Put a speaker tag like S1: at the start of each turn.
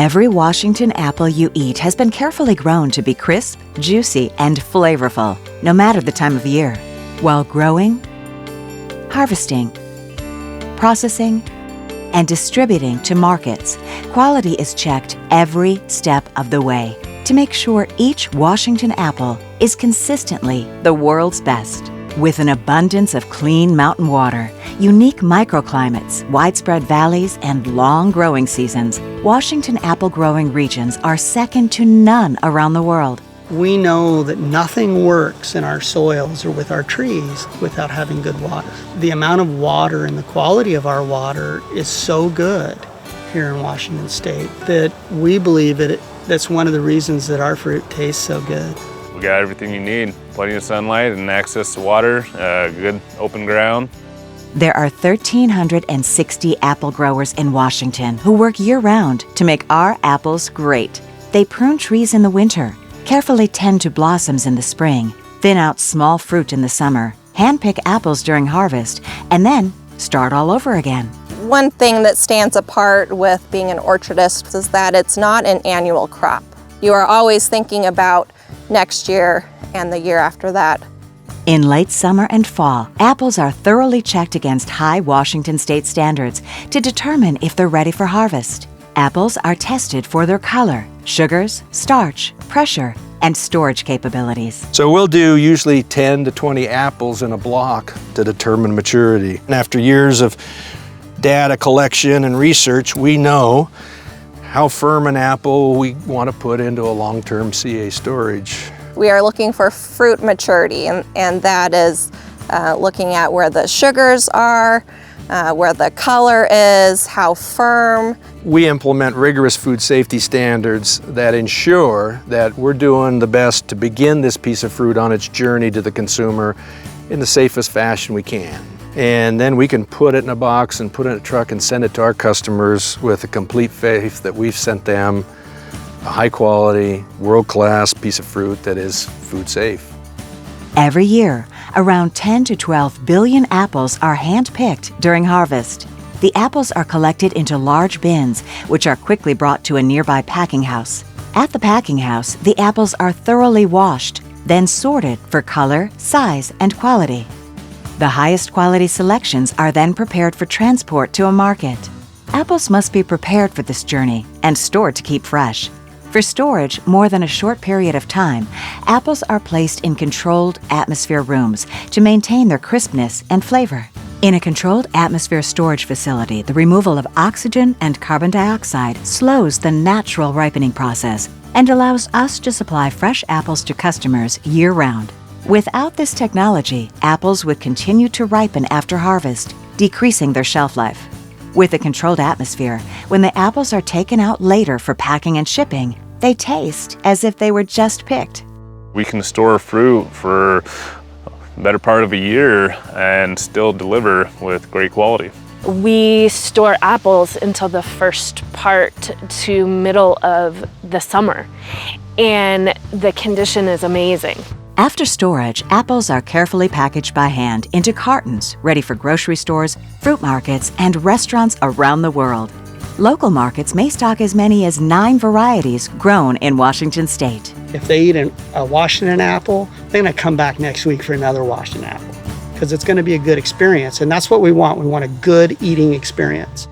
S1: Every Washington apple you eat has been carefully grown to be crisp, juicy, and flavorful, no matter the time of year. While growing, harvesting, processing, and distributing to markets, quality is checked every step of the way to make sure each Washington apple is consistently the world's best. With an abundance of clean mountain water, unique microclimates, widespread valleys, and long growing seasons, Washington apple growing regions are second to none around the world.
S2: We know that nothing works in our soils or with our trees without having good water. The amount of water and the quality of our water is so good here in Washington State that we believe that's one of the reasons that our fruit tastes so good.
S3: We got everything you need, plenty of sunlight and access to water, good open ground.
S1: There are 1,360 apple growers in Washington who work year-round to make our apples great. They prune trees in the winter, carefully tend to blossoms in the spring, thin out small fruit in the summer, handpick apples during harvest, and then start all over again.
S4: One thing that stands apart with being an orchardist is that it's not an annual crop. You are always thinking about next year and the year after that.
S1: In late summer and fall, apples are thoroughly checked against high Washington State standards to determine if they're ready for harvest. Apples are tested for their color, sugars, starch, pressure, and storage capabilities.
S5: So we'll do usually 10 to 20 apples in a block to determine maturity. And after years of data collection and research, we know how firm an apple we want to put into a long-term CA storage.
S4: We are looking for fruit maturity, and that is looking at where the sugars are, where the color is, how firm.
S5: We implement rigorous food safety standards that ensure that we're doing the best to begin this piece of fruit on its journey to the consumer in the safest fashion we can. And then we can put it in a box and put it in a truck and send it to our customers with a complete faith that we've sent them a high quality, world-class piece of fruit that is food safe.
S1: Every year, around 10 to 12 billion apples are hand-picked during harvest. The apples are collected into large bins, which are quickly brought to a nearby packing house. At the packing house, the apples are thoroughly washed, then sorted for color, size, and quality. The highest quality selections are then prepared for transport to a market. Apples must be prepared for this journey and stored to keep fresh. For storage more than a short period of time, apples are placed in controlled atmosphere rooms to maintain their crispness and flavor. In a controlled atmosphere storage facility, the removal of oxygen and carbon dioxide slows the natural ripening process and allows us to supply fresh apples to customers year-round. Without this technology, apples would continue to ripen after harvest, decreasing their shelf life. With a controlled atmosphere, when the apples are taken out later for packing and shipping, they taste as if they were just picked.
S3: We can store fruit for the better part of a year and still deliver with great quality.
S6: We store apples until the first part to middle of the summer, and the condition is amazing.
S1: After storage, apples are carefully packaged by hand into cartons, ready for grocery stores, fruit markets, and restaurants around the world. Local markets may stock as many as 9 varieties grown in Washington State.
S2: If they eat a Washington apple, they're going to come back next week for another Washington apple because it's going to be a good experience. And that's what we want. We want a good eating experience.